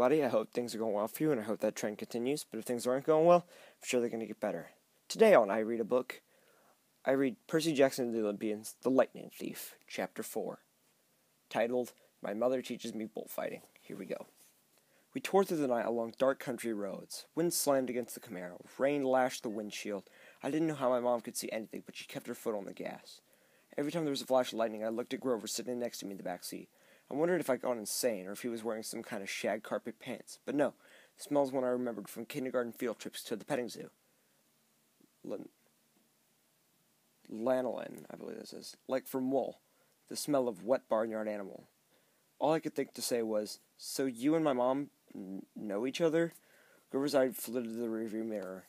everybody. I hope things are going well for you, and I hope that trend continues. But if things aren't going well, I'm sure they're going to get better. Today on I Read a Book, I read Percy Jackson and the Olympians, The Lightning Thief, Chapter 4, titled, My Mother Teaches Me Bullfighting. Here we go. We tore through the night along dark country roads. Wind slammed against the Camaro. Rain lashed the windshield. I didn't know how my mom could see anything, but she kept her foot on the gas. Every time there was a flash of lightning, I looked at Grover sitting next to me in the back seat. I wondered if I'd gone insane, or if he was wearing some kind of shag carpet pants. But no, the smell was one I remembered from kindergarten field trips to the petting zoo. Lanolin, I believe this is. Like from wool. The smell of wet barnyard animal. All I could think to say was, "So you and my mom know each other?" Grover's eye flew to the rearview mirror.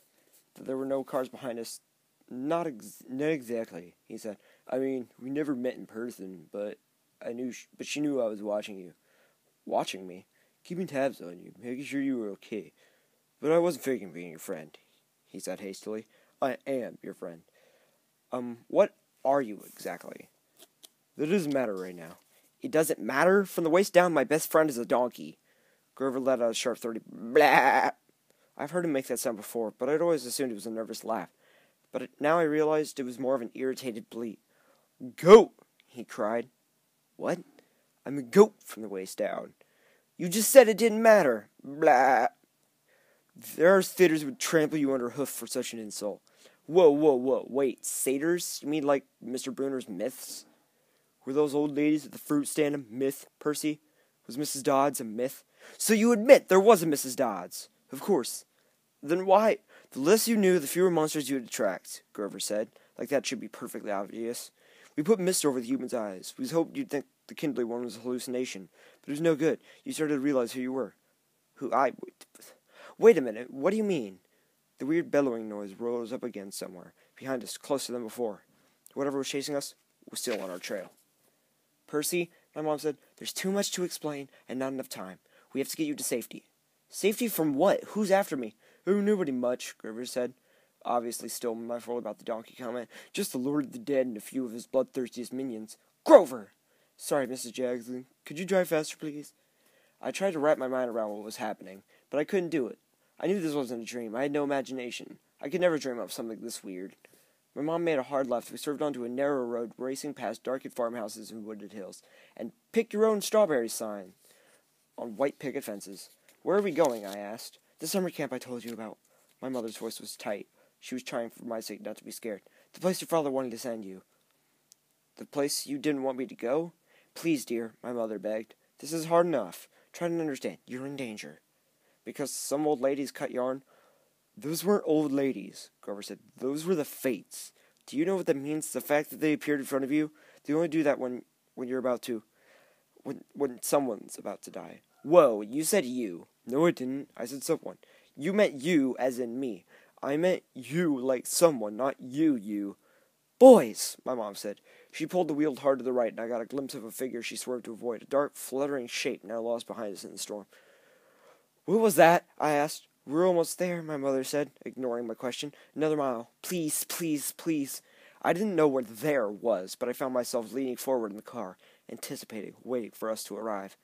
There were no cars behind us. Not exactly, he said. I mean, we never met in person, but she knew I was watching you. Watching me? Keeping tabs on you, making sure you were okay. But I wasn't faking being your friend, he said hastily. I am your friend. What are you exactly? That doesn't matter right now. It doesn't matter? From the waist down, my best friend is a donkey. Grover let out a sharp 30 blah. I've heard him make that sound before, but I'd always assumed it was a nervous laugh. But now I realized it was more of an irritated bleat. Goat! He cried. What? I'm a goat from the waist down. You just said it didn't matter. Blah. There are satyrs who would trample you under hoof for such an insult. Whoa. Wait, satyrs? You mean like Mr. Bruner's myths? Were those old ladies at the fruit stand a myth, Percy? Was Mrs. Dodds a myth? So you admit there was a Mrs. Dodds? Of course. Then why? The less you knew, the fewer monsters you would attract, Grover said. Like that should be perfectly obvious. We put mist over the human's eyes. We hoped you'd think the Kindly one was a hallucination. But it was no good. You started to realize who you were. Wait a minute. What do you mean? The weird bellowing noise rose up again somewhere, behind us, closer than before. Whatever was chasing us was still on our trail. Percy, my mom said, there's too much to explain and not enough time. We have to get you to safety. Safety from what? Who's after me? Oh, nobody much, Grover said. Obviously still mindful about the donkey comment. Just the Lord of the Dead and a few of his bloodthirstiest minions. Grover! Sorry, Mrs. Jackson. Could you drive faster, please? I tried to wrap my mind around what was happening, but I couldn't do it. I knew this wasn't a dream. I had no imagination. I could never dream up something this weird. My mom made a hard left. We swerved onto a narrow road, racing past darkened farmhouses and wooded hills, and pick your own strawberry sign on white picket fences. Where are we going? I asked. The summer camp I told you about. My mother's voice was tight. She was trying for my sake not to be scared. The place your father wanted to send you. The place you didn't want me to go? Please, dear, my mother begged. This is hard enough. Try to understand. You're in danger. Because some old ladies cut yarn? Those weren't old ladies, Grover said. Those were the fates. Do you know what that means? The fact that they appeared in front of you? They only do that when you're about to... When someone's about to die. Whoa, you said you. No, I didn't. I said someone. You meant you as in me. I meant you like someone, not you. Boys, my mom said. She pulled the wheel hard to the right, and I got a glimpse of a figure she swerved to avoid, a dark, fluttering shape now lost behind us in the storm. What was that? I asked. We're almost there, my mother said, ignoring my question. Another mile. Please. I didn't know where there was, but I found myself leaning forward in the car, anticipating, waiting for us to arrive.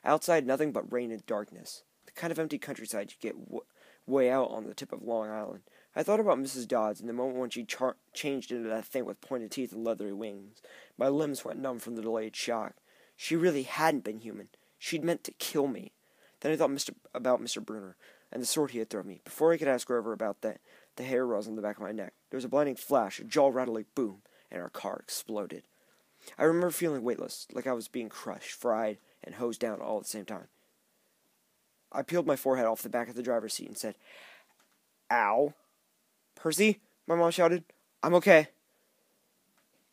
Outside, nothing but rain and darkness. The kind of empty countryside you get way out on the tip of Long Island. I thought about Mrs. Dodds in the moment when she changed into that thing with pointed teeth and leathery wings. My limbs went numb from the delayed shock. She really hadn't been human. She'd meant to kill me. Then I thought about Mr. Bruner and the sword he had thrown me. Before I could ask Grover about that, the hair rose on the back of my neck. There was a blinding flash, a jaw-rattling boom, and our car exploded. I remember feeling weightless, like I was being crushed, fried, and hosed down all at the same time. I peeled my forehead off the back of the driver's seat and said, Ow. Percy, my mom shouted. I'm okay.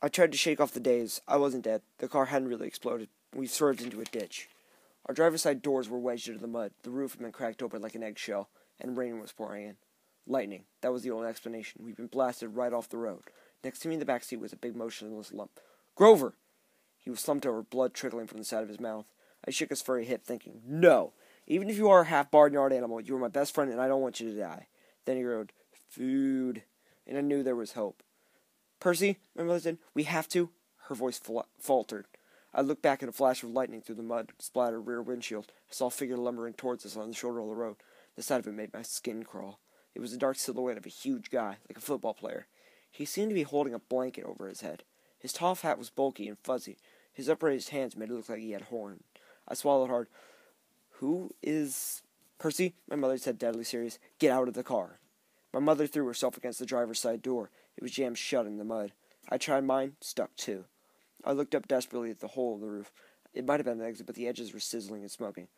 I tried to shake off the daze. I wasn't dead. The car hadn't really exploded. We swerved into a ditch. Our driver's side doors were wedged into the mud. The roof had been cracked open like an eggshell, and rain was pouring in. Lightning. That was the only explanation. We'd been blasted right off the road. Next to me in the back seat was a big motionless lump. Grover! He was slumped over, blood trickling from the side of his mouth. I shook his furry hip, thinking, No! Even if you are a half-barnyard animal, you are my best friend, and I don't want you to die. Then he wrote, Food. And I knew there was hope. Percy, my mother said, we have to. Her voice faltered. I looked back at a flash of lightning through the mud-splattered rear windshield. I saw a figure lumbering towards us on the shoulder of the road. The sight of it made my skin crawl. It was the dark silhouette of a huge guy, like a football player. He seemed to be holding a blanket over his head. His top hat was bulky and fuzzy. His upraised hands made it look like he had horn. I swallowed hard. "Who is Percy?" my mother said, deadly serious. "Get out of the car." My mother threw herself against the driver's side door. It was jammed shut in the mud. I tried mine, stuck too. I looked up desperately at the hole in the roof. It might have been an exit, but the edges were sizzling and smoking.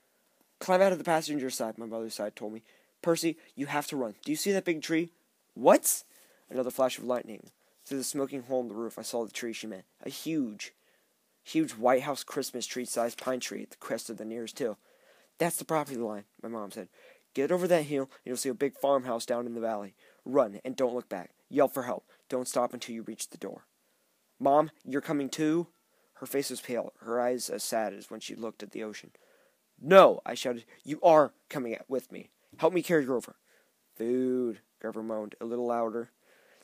"Climb out of the passenger side," my mother's side told me. "Percy, you have to run. Do you see that big tree?" "What?" Another flash of lightning. Through the smoking hole in the roof, I saw the tree she meant. A huge White House Christmas tree-sized pine tree at the crest of the nearest hill. "That's the property line," my mom said. "Get over that hill, and you'll see a big farmhouse down in the valley. Run, and don't look back. Yell for help. Don't stop until you reach the door." "Mom, you're coming too?" Her face was pale, her eyes as sad as when she looked at the ocean. "No," I shouted. "You are coming with me. Help me carry Grover." "Food," Grover moaned, a little louder.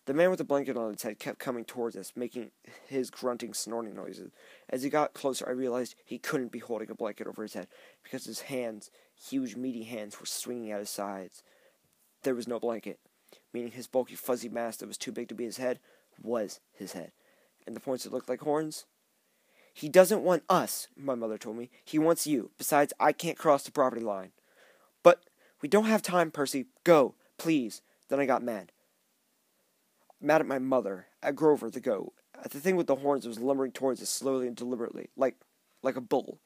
The man with the blanket on his head kept coming towards us, making his grunting, snorting noises. As he got closer, I realized he couldn't be holding a blanket over his head, because his hands, huge, meaty hands, were swinging at his sides. There was no blanket, meaning his bulky, fuzzy mass that was too big to be his head was his head. And the points that looked like horns? "He doesn't want us," my mother told me. "He wants you. Besides, I can't cross the property line." "But we don't have time, Percy. Go, please." Then I got mad. Mad at my mother, at Grover the goat, at the thing with the horns that was lumbering towards us slowly and deliberately, like a bull.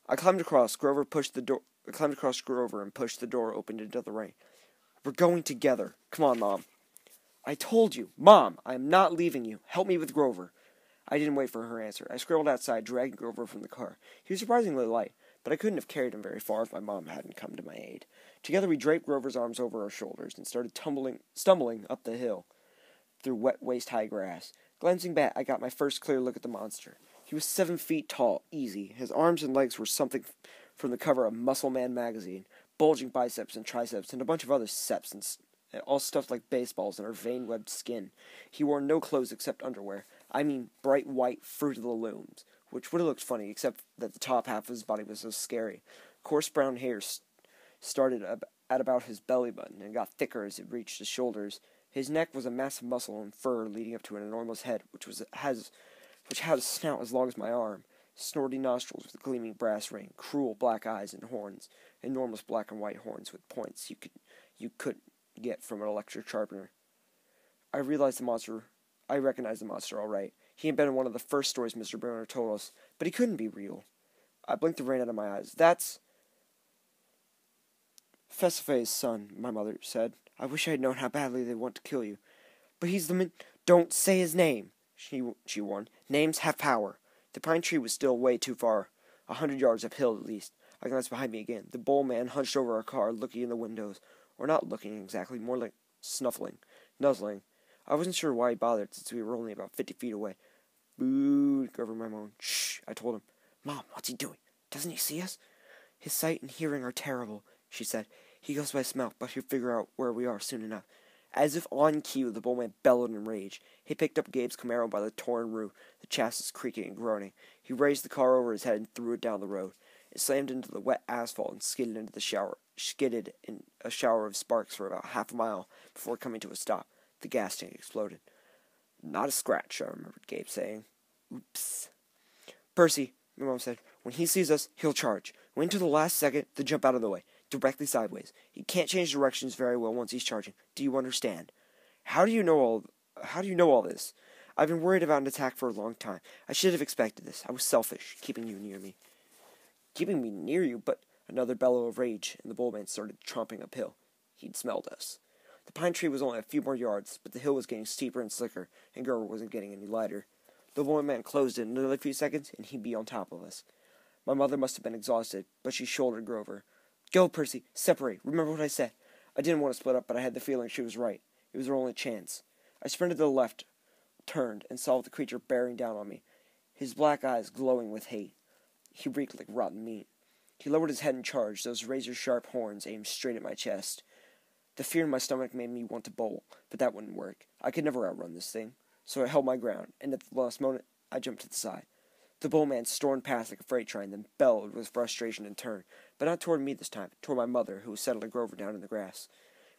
I climbed across Grover and pushed the door open into the rain. "We're going together. Come on, Mom." "I told you, Mom, I am not leaving you. Help me with Grover." I didn't wait for her answer. I scrambled outside, dragging Grover from the car. He was surprisingly light, but I couldn't have carried him very far if my mom hadn't come to my aid. Together we draped Grover's arms over our shoulders and started stumbling up the hill through wet, waist-high grass. Glancing back, I got my first clear look at the monster. He was 7 feet tall, easy. His arms and legs were something from the cover of Muscle Man magazine, bulging biceps and triceps, and a bunch of other seps, and all stuffed like baseballs in our vein-webbed skin. He wore no clothes except underwear. I mean bright white Fruit of the Looms, which would have looked funny, except that the top half of his body was so scary. Coarse brown hair started at about his belly button and got thicker as it reached his shoulders. His neck was a mass of muscle and fur leading up to an enormous head, which had a snout as long as my arm, snorty nostrils with gleaming brass ring, cruel black eyes and horns, enormous black and white horns with points you couldn't get from an electric sharpener. I recognized the monster all right. He had been in one of the first stories Mr. Brunner told us, but he couldn't be real. I blinked the rain out of my eyes. "That's Fesife's son," my mother said. "I wish I had known how badly they want to kill you." "But he's the "Don't say his name," she warned. "Names have power." The pine tree was still way too far, 100 yards uphill at least. I glanced behind me again. The bull man hunched over our car, looking in the windows. Or not looking exactly, more like snuffling, nuzzling. I wasn't sure why he bothered, since we were only about 50 feet away. "Boo," Grover moaned. "Shh," I told him. "Mom, what's he doing? Doesn't he see us?" "His sight and hearing are terrible," she said. "He goes by smell, but he'll figure out where we are soon enough." As if on cue, the bullman bellowed in rage. He picked up Gabe's Camaro by the torn roof, the chassis creaking and groaning. He raised the car over his head and threw it down the road. It slammed into the wet asphalt and skidded in a shower of sparks for about half a mile before coming to a stop. The gas tank exploded. "Not a scratch," I remembered Gabe saying. "Oops." "Percy," my mom said, "when he sees us, he'll charge. Wait until the last second, then jump out of the way, directly sideways. He can't change directions very well once he's charging. Do you understand?" How do you know all this?" "I've been worried about an attack for a long time. I should have expected this. I was selfish, keeping you near me." "Keeping me near you?" But another bellow of rage, and the bullman started tromping uphill. He'd smelled us. The pine tree was only a few more yards, but the hill was getting steeper and slicker, and Grover wasn't getting any lighter. The bullman closed in another few seconds, and he'd be on top of us. My mother must have been exhausted, but she shouldered Grover. "Go, Percy, separate. Remember what I said." I didn't want to split up, but I had the feeling she was right. It was our only chance. I sprinted to the left, turned, and saw the creature bearing down on me, his black eyes glowing with hate. He reeked like rotten meat. He lowered his head and charged, those razor-sharp horns aimed straight at my chest. The fear in my stomach made me want to bolt, but that wouldn't work. I could never outrun this thing. So I held my ground, and at the last moment, I jumped to the side. The bull man stormed past like a freight train, then bellowed with frustration in turn, but not toward me this time, toward my mother, who was settling Grover down in the grass.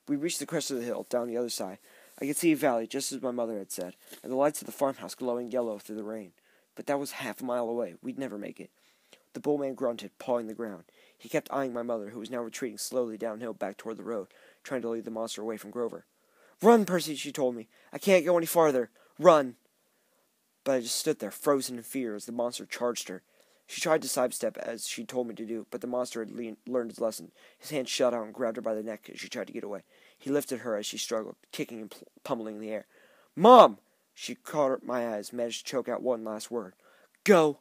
We reached the crest of the hill, down the other side. I could see a valley, just as my mother had said, and the lights of the farmhouse glowing yellow through the rain. But that was half a mile away. We'd never make it. The bull man grunted, pawing the ground. He kept eyeing my mother, who was now retreating slowly downhill back toward the road, trying to lead the monster away from Grover. "Run, Percy," she told me. "I can't go any farther. Run." But I just stood there, frozen in fear, as the monster charged her. She tried to sidestep, as she told me to do, but the monster had learned his lesson. His hand shot out and grabbed her by the neck as she tried to get away. He lifted her as she struggled, kicking and pummeling in the air. "Mom!" She caught my eyes, managed to choke out one last word. "Go!"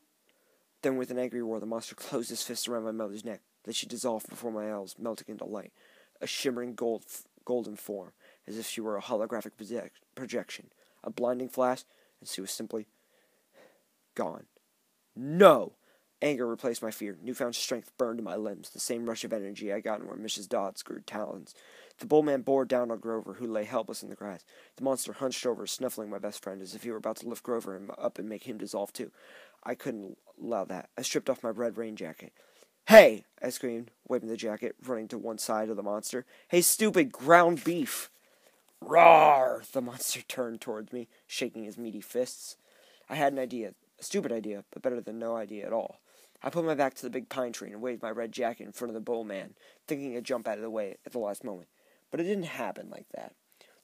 Then with an angry roar, the monster closed his fist around my mother's neck. Then she dissolved before my eyes, melting into light, a shimmering golden form, as if she were a holographic projection. A blinding flash, and she was simply gone. No! Anger replaced my fear. Newfound strength burned in my limbs, the same rush of energy I got when Mrs. Dodds grew talons. The bull man bore down on Grover, who lay helpless in the grass. The monster hunched over, snuffling my best friend, as if he were about to lift Grover up and make him dissolve too. I couldn't allow that. I stripped off my red rain jacket. "Hey!" I screamed, waving the jacket, running to one side of the monster. "Hey, stupid ground beef!" "Roar!" The monster turned towards me, shaking his meaty fists. I had an idea. A stupid idea, but better than no idea at all. I put my back to the big pine tree and waved my red jacket in front of the bull man, thinking I'd jump out of the way at the last moment. But it didn't happen like that.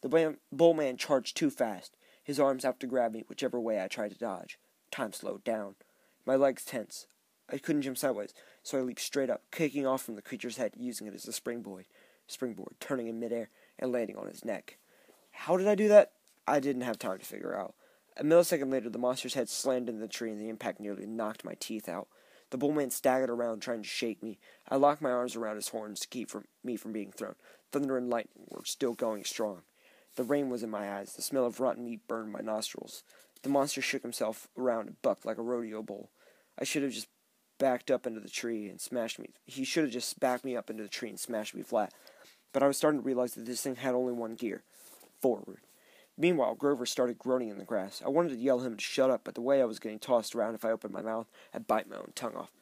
The bull man charged too fast, his arms out to grab me whichever way I tried to dodge. Time slowed down. My legs tense. I couldn't jump sideways, so I leaped straight up, kicking off from the creature's head, using it as a springboard, turning in midair and landing on his neck. How did I do that? I didn't have time to figure out. A millisecond later, the monster's head slammed into the tree, and the impact nearly knocked my teeth out. The bullman staggered around, trying to shake me. I locked my arms around his horns to keep me from being thrown. Thunder and lightning were still going strong. The rain was in my eyes. The smell of rotten meat burned my nostrils. The monster shook himself around and bucked like a rodeo bull. I should have just backed up into the tree and smashed me. He should have just backed me up into the tree and smashed me flat. But I was starting to realize that this thing had only one gear: forward. Meanwhile, Grover started groaning in the grass. I wanted to yell at him to shut up, but the way I was getting tossed around, if I opened my mouth, I'd bite my own tongue off.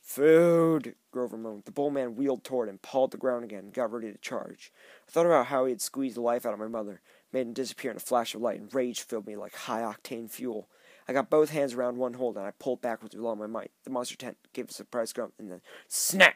"Food!" Grover moaned. The bull man wheeled toward him, pawed the ground again, and got ready to charge. I thought about how he had squeezed the life out of my mother, made him disappear in a flash of light, and rage filled me like high-octane fuel. I got both hands around one hold, and I pulled backwards with all my might. The monster tent gave a surprised grunt, and then snap!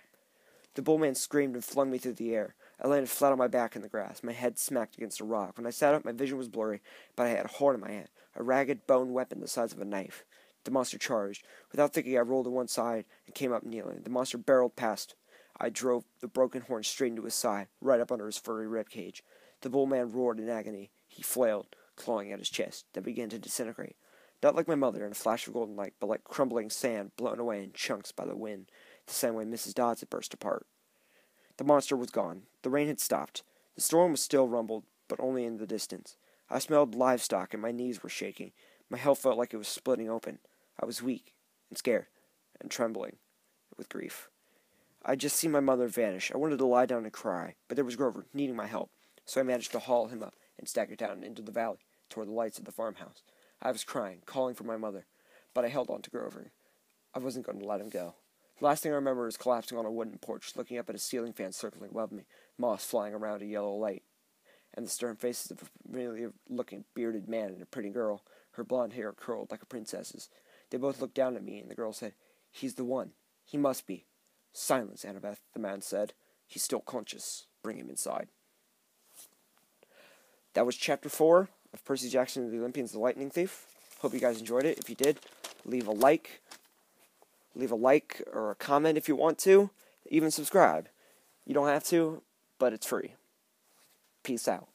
The bull man screamed and flung me through the air. I landed flat on my back in the grass. My head smacked against a rock. When I sat up, my vision was blurry, but I had a horn in my hand, a ragged bone weapon the size of a knife. The monster charged. Without thinking, I rolled to one side and came up kneeling. The monster barreled past. I drove the broken horn straight into his side, right up under his furry ribcage. The bull man roared in agony. He flailed, clawing at his chest, then began to disintegrate. Not like my mother in a flash of golden light, but like crumbling sand blown away in chunks by the wind, the same way Mrs. Dodds had burst apart. The monster was gone. The rain had stopped. The storm was still rumbled, but only in the distance. I smelled livestock, and my knees were shaking. My health felt like it was splitting open. I was weak, and scared, and trembling with grief. I'd just seen my mother vanish. I wanted to lie down and cry, but there was Grover, needing my help, so I managed to haul him up and staggered down into the valley, toward the lights of the farmhouse. I was crying, calling for my mother, but I held on to Grover. I wasn't going to let him go. The last thing I remember is collapsing on a wooden porch, looking up at a ceiling fan circling above me, moss flying around a yellow light, and the stern faces of a familiar-looking bearded man and a pretty girl, her blonde hair curled like a princess's. They both looked down at me, and the girl said, "He's the one. He must be." "Silence, Annabeth," the man said. "He's still conscious. Bring him inside." That was Chapter 4 of Percy Jackson and the Olympians, the Lightning Thief. Hope you guys enjoyed it. If you did, leave a like or a comment if you want to. Even subscribe. You don't have to, but it's free. Peace out.